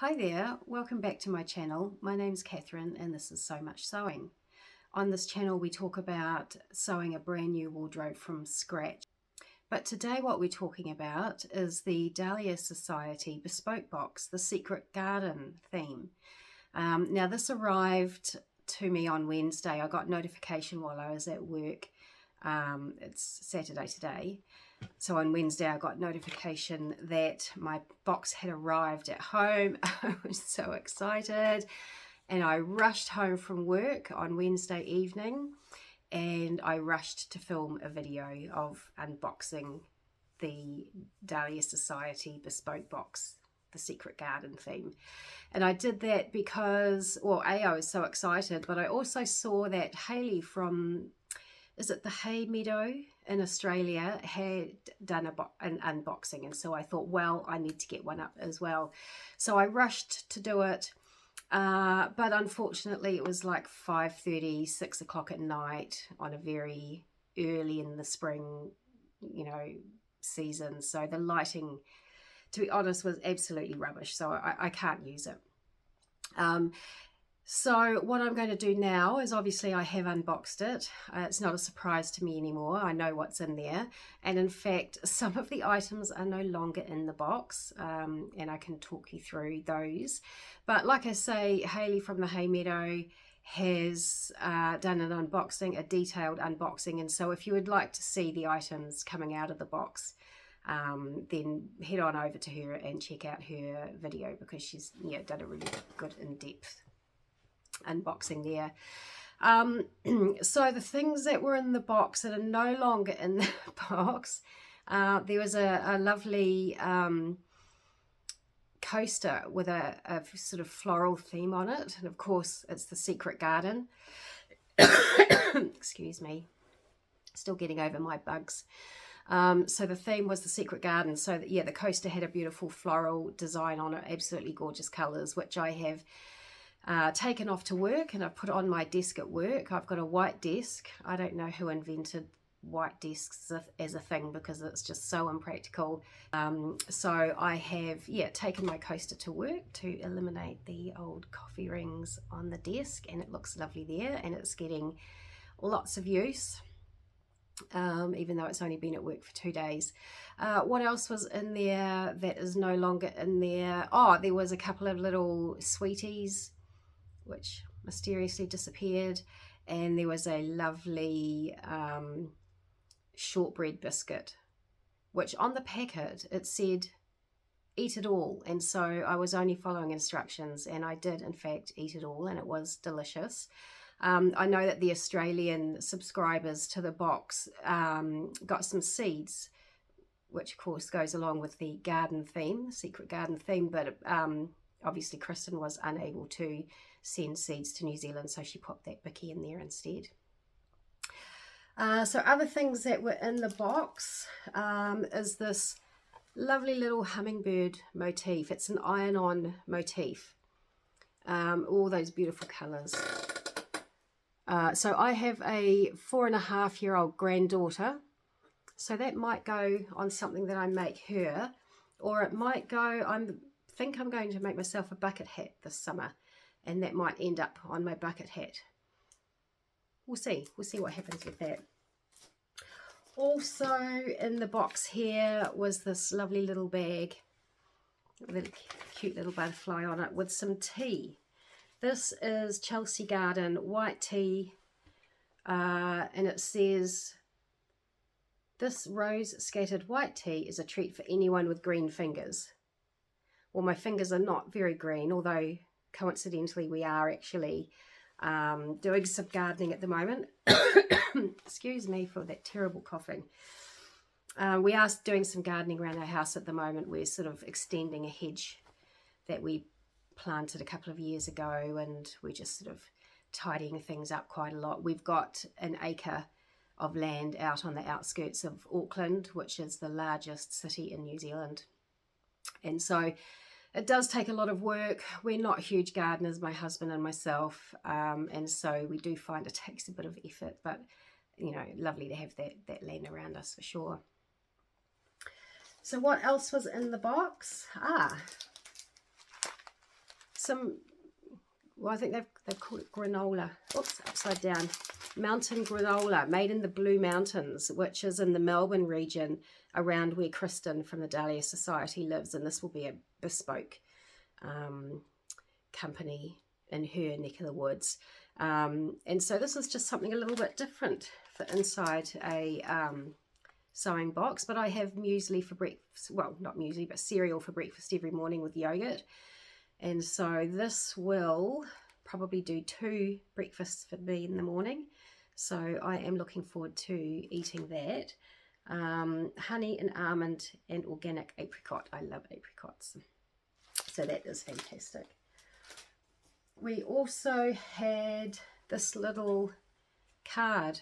Hi there, welcome back to my channel. My name's Catherine and this is So Much Sewing. On this channel we talk about sewing a brand new wardrobe from scratch. But today what we're talking about is the Dahlia Sewciety Bespoke Box, the Secret Garden theme. Now this arrived to me on Wednesday. I got notification while I was at work. It's Saturday today. So on Wednesday I got notification that my box had arrived at home. I was so excited and I rushed home from work on Wednesday evening and I rushed to film a video of unboxing the Dahlia Sewciety Bespoke Box, the Secret Garden theme. And I did that because, well, I was so excited, but I also saw that Hayley from, is it the Hay Meadow in Australia, had done an unboxing, and so I thought, well, I need to get one up as well. So I rushed to do it, but unfortunately it was like 5:30, 6 o'clock at night on a very early in the spring, season. So the lighting, to be honest, was absolutely rubbish, so I can't use it. So what I'm going to do now is, obviously I have unboxed it. It's not a surprise to me anymore. I know what's in there. And in fact, some of the items are no longer in the box, and I can talk you through those. But like I say, Hayley from the Hay Meadow has done an unboxing, a detailed unboxing. And so if you would like to see the items coming out of the box, then head on over to her and check out her video, because she's done a really good in-depth unboxing there. So the things that were in the box that are no longer in the box, there was a lovely coaster with a sort of floral theme on it, and of course it's the Secret Garden. Excuse me, still getting over my bugs. So the theme was the Secret Garden. So that, yeah, the coaster had a beautiful floral design on it, absolutely gorgeous colors, which I have taken off to work and I've put on my desk at work. I've got a white desk. I don't know who invented white desks as a thing, because it's just so impractical. So I have taken my coaster to work to eliminate the old coffee rings on the desk, and it looks lovely there and it's getting lots of use, even though it's only been at work for 2 days. What else was in there that is no longer in there? Oh, there was a couple of little sweeties which mysteriously disappeared, and there was a lovely shortbread biscuit, which on the packet it said eat it all, and so I was only following instructions, and I did in fact eat it all, and it was delicious. I know that the Australian subscribers to the box got some seeds, which of course goes along with the garden theme, Secret Garden theme, but obviously Kristen was unable to send seeds to New Zealand, so she popped that bicky in there instead. So other things that were in the box is this lovely little hummingbird motif. It's an iron-on motif, all those beautiful colours. So I have a 4.5-year-old granddaughter, so that might go on something that I make her, or it might go, I think I'm going to make myself a bucket hat this summer, and that might end up on my bucket hat. We'll see what happens with that. Also in the box here was this lovely little bag with a cute little butterfly on it with some tea. This is Chelsea Garden white tea, and it says, "This rose scattered white tea is a treat for anyone with green fingers." Well, my fingers are not very green, although coincidentally we are actually doing some gardening at the moment. Excuse me for that terrible coughing. We are doing some gardening around our house at the moment. We're sort of extending a hedge that we planted a couple of years ago, and we're just sort of tidying things up quite a lot. We've got an acre of land out on the outskirts of Auckland, which is the largest city in New Zealand, and so it does take a lot of work. We're not huge gardeners, my husband and myself, and so we do find it takes a bit of effort, but lovely to have that land around us for sure. So what else was in the box? some, well, I think they've called it granola. Oops, upside down. Mountain granola made in the Blue Mountains, which is in the Melbourne region around where Kristen from the Dahlia Society lives. And this will be a bespoke company in her neck of the woods. And so this is just something a little bit different for inside a sewing box. But I have muesli for breakfast. Well, not muesli, but cereal for breakfast every morning with yogurt. And so this will probably do 2 breakfasts for me in the morning. So I am looking forward to eating that. Honey and almond and organic apricot. I love apricots. So that is fantastic. We also had this little card.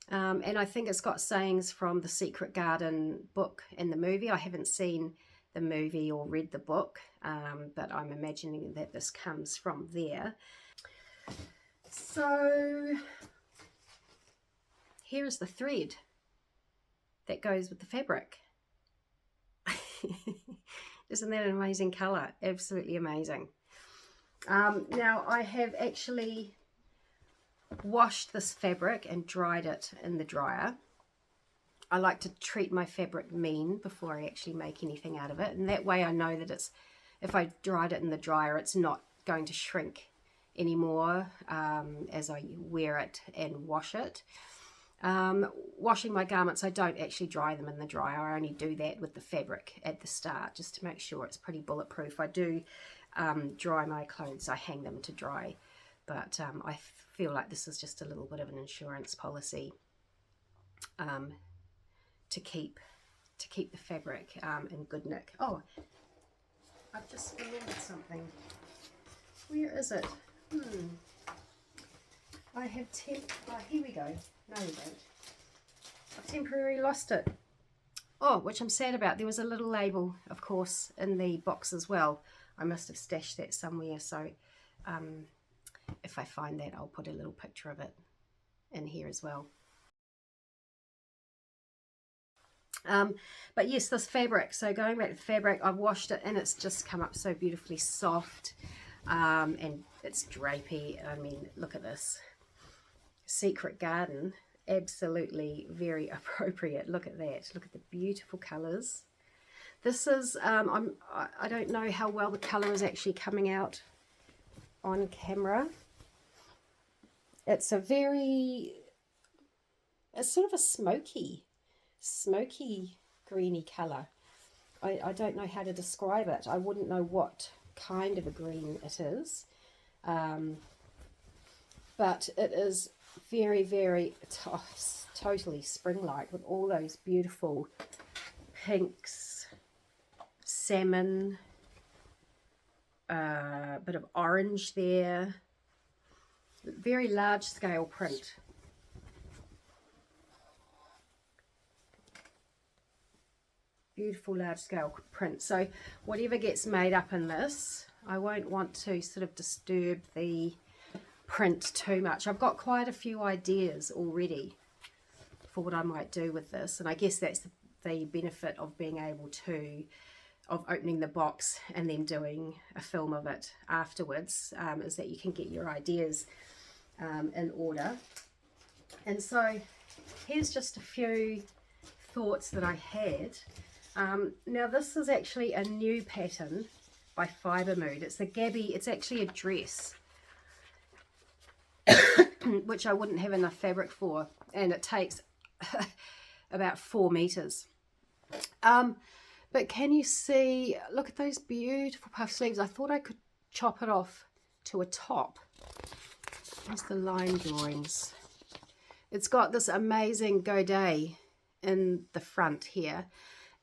And I think it's got sayings from the Secret Garden book and the movie. I haven't seen the movie or read the book, but I'm imagining that this comes from there. So here is the thread that goes with the fabric. Isn't that an amazing colour? Absolutely amazing. Now I have actually washed this fabric and dried it in the dryer. I like to treat my fabric mean before I actually make anything out of it, and that way I know that it's, if I dried it in the dryer, it's not going to shrink anymore as I wear it and wash it. Washing my garments, I don't actually dry them in the dryer. I only do that with the fabric at the start just to make sure it's pretty bulletproof. I do dry my clothes, I hang them to dry, but I feel like this is just a little bit of an insurance policy to keep the fabric in good nick. Oh, I've just remembered something. Where is it? I have oh, here we go. No, we don't. I've temporarily lost it. Oh, which I'm sad about. There was a little label, of course, in the box as well. I must have stashed that somewhere, so if I find that, I'll put a little picture of it in here as well. But yes, this fabric, so going back to the fabric, I've washed it and it's just come up so beautifully soft, and it's drapey. I mean, look at this. Secret Garden, absolutely very appropriate. Look at that. Look at the beautiful colours. This is, I don't know how well the colour is actually coming out on camera. It's a very, it's sort of a smoky greeny colour. I don't know how to describe it. I wouldn't know what kind of a green it is, but it is very, very totally spring-like with all those beautiful pinks, salmon, a bit of orange there. Very large scale print. Beautiful large scale print. So whatever gets made up in this, I won't want to sort of disturb the print too much. I've got quite a few ideas already for what I might do with this, and I guess that's the benefit of being able to, of opening the box and then doing a film of it afterwards, is that you can get your ideas in order. And so here's just a few thoughts that I had. Now this is actually a new pattern by Fibre Mood. It's the Gabby, it's actually a dress which I wouldn't have enough fabric for, and it takes about 4 meters. But can you see, look at those beautiful puff sleeves. I thought I could chop it off to a top. Here's the line drawings. It's got this amazing godet in the front here,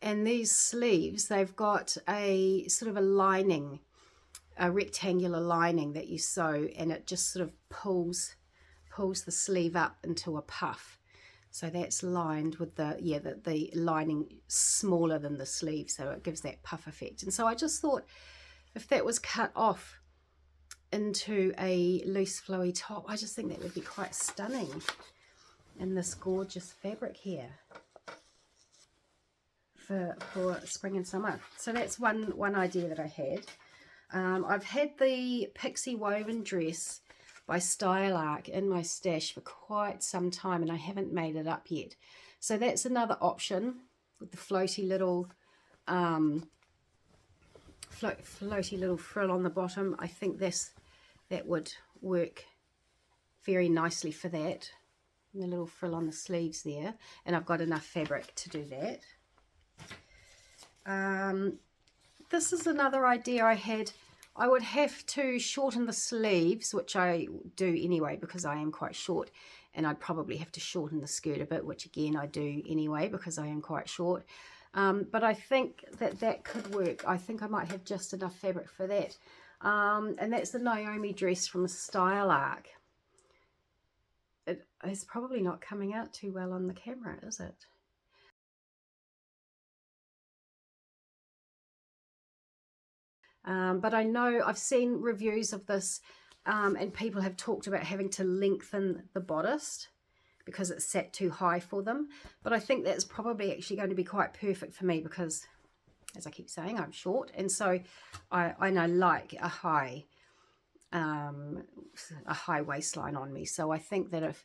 and these sleeves, they've got a sort of a lining, a rectangular lining that you sew, and it just sort of pulls the sleeve up into a puff. So that's lined with the lining smaller than the sleeve, so it gives that puff effect. And so I just thought if that was cut off into a loose flowy top, I just think that would be quite stunning in this gorgeous fabric here for spring and summer. So that's one idea that I had. I've had the Pixie woven dress by Style Arc in my stash for quite some time and I haven't made it up yet. So that's another option with the floaty little floaty little frill on the bottom. I think that would work very nicely for that. And the little frill on the sleeves there, and I've got enough fabric to do that. This is another idea I had. I would have to shorten the sleeves, which I do anyway because I am quite short, and I'd probably have to shorten the skirt a bit, which again I do anyway because I am quite short. But I think that could work. I think I might have just enough fabric for that. And that's the Naomi dress from Style Arc. It is probably not coming out too well on the camera, is it? But I know I've seen reviews of this and people have talked about having to lengthen the bodice because it's set too high for them. But I think that's probably actually going to be quite perfect for me because, as I keep saying, I'm short, and so I like a high waistline on me. So I think that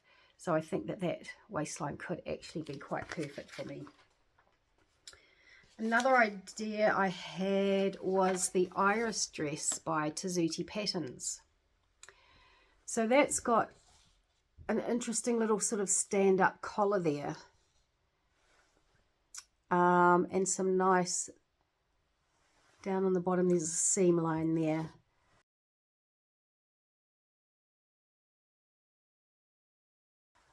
that waistline could actually be quite perfect for me. Another idea I had was the Iris dress by Tessuti Patterns. So that's got an interesting little sort of stand-up collar there, and some nice, down on the bottom there's a seam line there.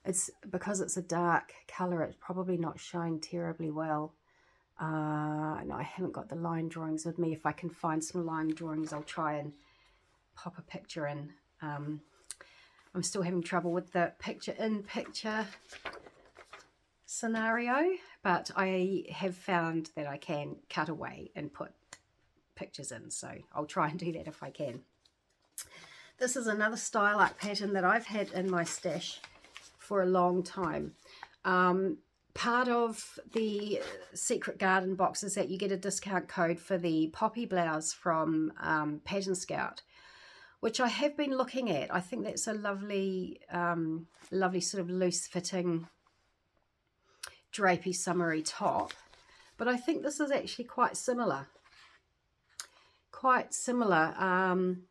It's because it's a dark colour, it's probably not showing terribly well. And I haven't got the line drawings with me. If I can find some line drawings, I'll try and pop a picture in. I'm still having trouble with the picture-in-picture scenario, but I have found that I can cut away and put pictures in, so I'll try and do that if I can. This is another Style Arc pattern that I've had in my stash for a long time. Part of the Secret Garden box is that you get a discount code for the poppy blouse from Pattern Scout, which I have been looking at. I think that's a lovely, lovely sort of loose fitting drapey summery top. But I think this is actually quite similar. Quite similar,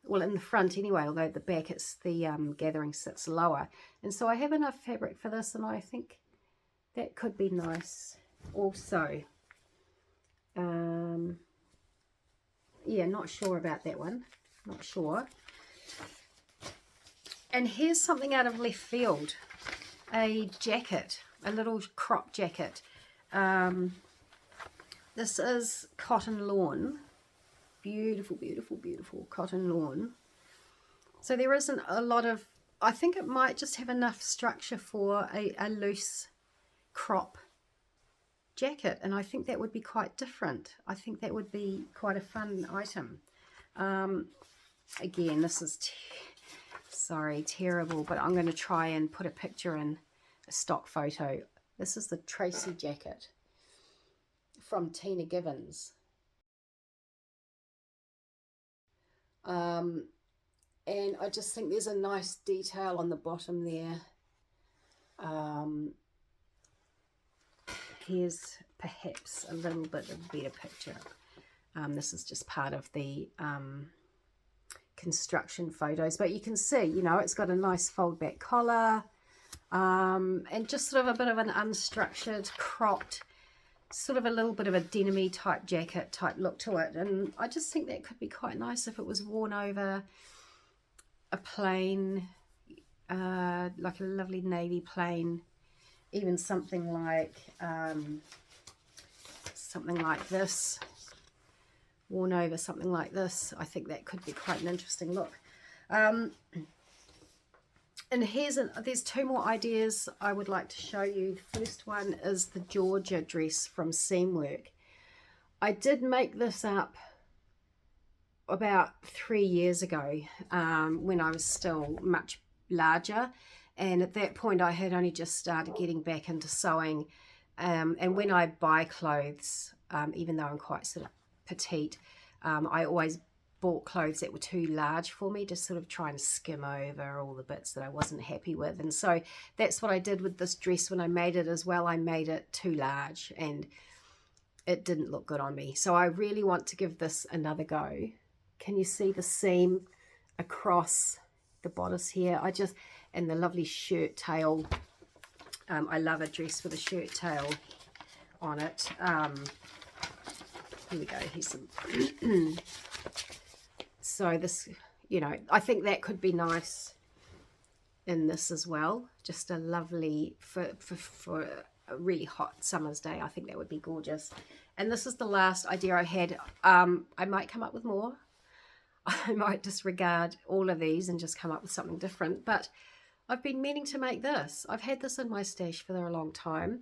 well, in the front anyway, although at the back it's the gathering sits lower. And so I have enough fabric for this, and I think that could be nice also. Yeah, not sure about that one. Not sure. And here's something out of left field. A jacket, a little crop jacket. This is cotton lawn. Beautiful, beautiful, beautiful cotton lawn. So there isn't a lot of, I think it might just have enough structure for a loose crop jacket, and I think that would be quite different. I think that would be quite a fun item. Again, this is terrible, but I'm going to try and put a picture in, a stock photo. This is the Tracey jacket from Tina Gibbons. And I just think there's a nice detail on the bottom there. Here's perhaps a little bit of a better picture. This is just part of the construction photos, but you can see, you know, it's got a nice fold back collar, and just sort of a bit of an unstructured, cropped, sort of a little bit of a denim-y type jacket type look to it. And I just think that could be quite nice if it was worn over a plain, like a lovely navy plain, even something like this, worn over something like this. I think that could be quite an interesting look. And there's two more ideas I would like to show you. The first one is the Georgia dress from Seamwork. I did make this up about 3 years ago, when I was still much larger, and at that point I had only just started getting back into sewing, and when I buy clothes, even though I'm quite sort of petite, I always bought clothes that were too large for me, just sort of trying to skim over all the bits that I wasn't happy with. And so that's what I did with this dress when I made it as well. I made it too large and it didn't look good on me. So I really want to give this another go. Can you see the seam across the bodice here? And the lovely shirt tail. I love a dress with a shirt tail on it. Here we go. Here's some. So this, you know, I think that could be nice in this as well. Just a lovely, for a really hot summer's day, I think that would be gorgeous. And this is the last idea I had. I might come up with more. I might disregard all of these and just come up with something different. But I've been meaning to make this. I've had this in my stash for a long time.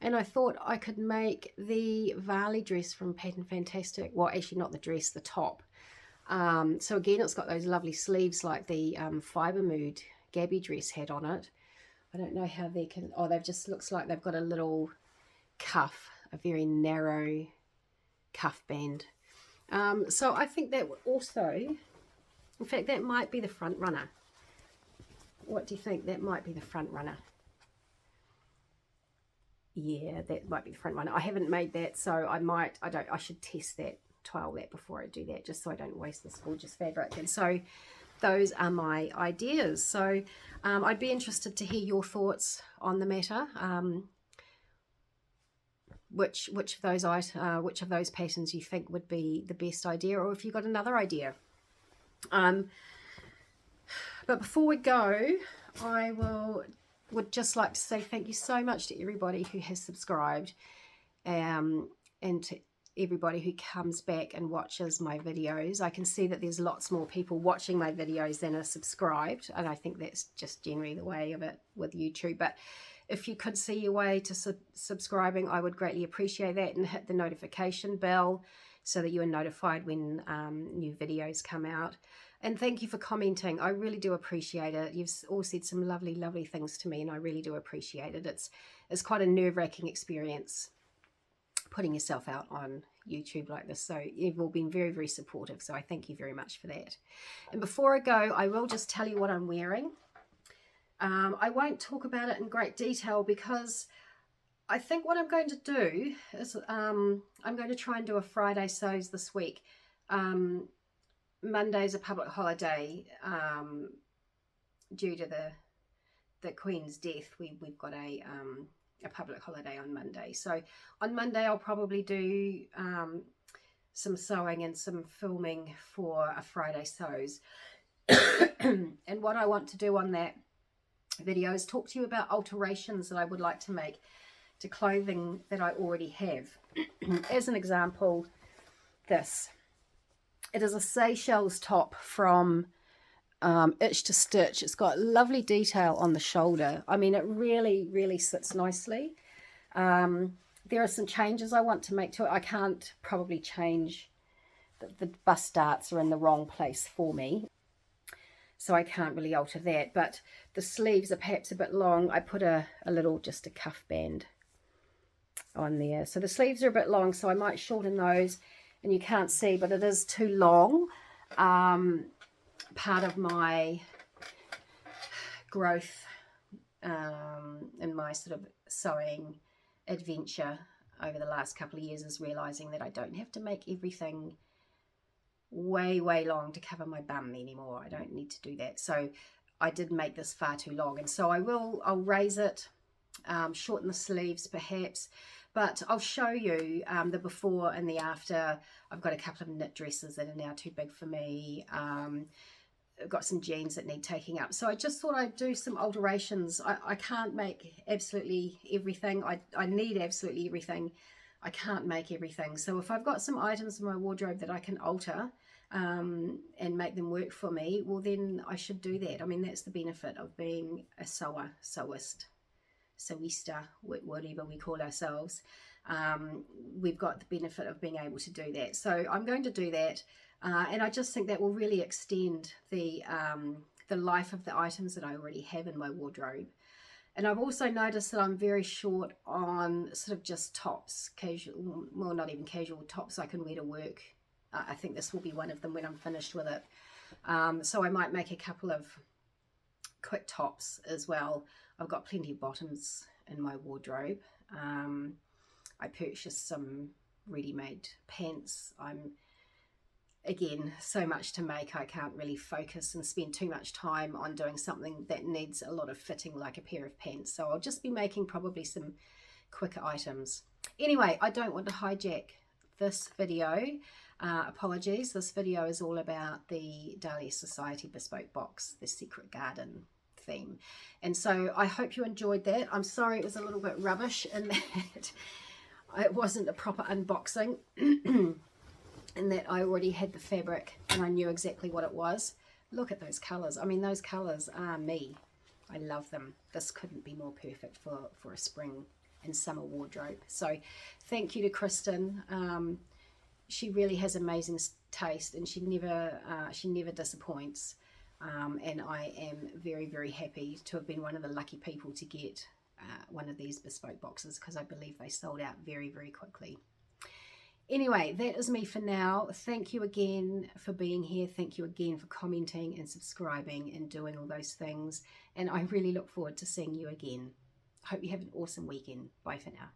And I thought I could make the Vali dress from Fantastique. Well, actually not the dress, the top. So again, it's got those lovely sleeves like the Fibre Mood Gabby dress had on it. I don't know how they can... Oh, they've just looks like they've got a little cuff, a very narrow cuff band. So I think that also... In fact, that might be the front runner. What do you think? That might be the front runner. Yeah, that might be the front runner. I haven't made that, so I should test that, trial that before I do that, just so I don't waste this gorgeous fabric. And so those are my ideas. So I'd be interested to hear your thoughts on the matter. Which of those patterns you think would be the best idea, or if you've got another idea. But before we go, I would just like to say thank you so much to everybody who has subscribed, and to everybody who comes back and watches my videos. I can see that there's lots more people watching my videos than are subscribed, and I think that's just generally the way of it with YouTube. But if you could see your way to subscribing, I would greatly appreciate that, and hit the notification bell so that you are notified when new videos come out. And thank you for commenting. I really do appreciate it. You've all said some lovely, lovely things to me, and I really do appreciate it. It's quite a nerve-wracking experience putting yourself out on YouTube like this. So you've all been very, very supportive. So I thank you very much for that. And before I go, I will just tell you what I'm wearing. I won't talk about it in great detail because I think what I'm going to do is I'm going to try and do a Friday sews this week. Monday's a public holiday due to the Queen's death. We've got a public holiday on Monday. So on Monday I'll probably do some sewing and some filming for a Friday sews. And what I want to do on that video is talk to you about alterations that I would like to make to clothing that I already have. As an example, this. It is a Seychelles top from Itch to Stitch. It's got lovely detail on the shoulder. I mean, it really, really sits nicely. There are some changes I want to make to it. I can't probably change, the bust darts are in the wrong place for me, so I can't really alter that. But the sleeves are perhaps a bit long. I put just a cuff band on there. So the sleeves are a bit long, so I might shorten those. And you can't see, but it is too long. Part of my growth in my sort of sewing adventure over the last couple of years is realizing that I don't have to make everything way, way long to cover my bum anymore. I don't need to do that. So I did make this far too long. And so I'll raise it, shorten the sleeves perhaps. But I'll show you the before and the after. I've got a couple of knit dresses that are now too big for me. I've got some jeans that need taking up. So I just thought I'd do some alterations. I can't make absolutely everything. I need absolutely everything. I can't make everything. So if I've got some items in my wardrobe that I can alter and make them work for me, well then I should do that. I mean, that's the benefit of being a sewist. Sewista, whatever we call ourselves. We've got the benefit of being able to do that. So I'm going to do that, and I just think that will really extend the life of the items that I already have in my wardrobe. And I've also noticed that I'm very short on sort of just tops, casual, well, not even casual, tops I can wear to work I think this will be one of them when I'm finished with it. So I might make a couple of quick tops as well. I've got plenty of bottoms in my wardrobe. I purchased some ready-made pants. Again, so much to make, I can't really focus and spend too much time on doing something that needs a lot of fitting, like a pair of pants. So I'll just be making probably some quicker items. Anyway, I don't want to hijack this video. Apologies, this video is all about the Dahlia Sewciety Bespoke Box, the Secret Garden theme. And so I hope you enjoyed that. I'm sorry it was a little bit rubbish in that it wasn't a proper unboxing. And that I already had the fabric and I knew exactly what it was. Look at those colours. I mean, those colours are me. I love them. This couldn't be more perfect for a spring and summer wardrobe. So thank you to Kristen. She really has amazing taste, and she never disappoints. And I am very, very happy to have been one of the lucky people to get one of these bespoke boxes, because I believe they sold out very, very quickly. Anyway, that is me for now. Thank you again for being here. Thank you again for commenting and subscribing and doing all those things. And I really look forward to seeing you again. Hope you have an awesome weekend. Bye for now.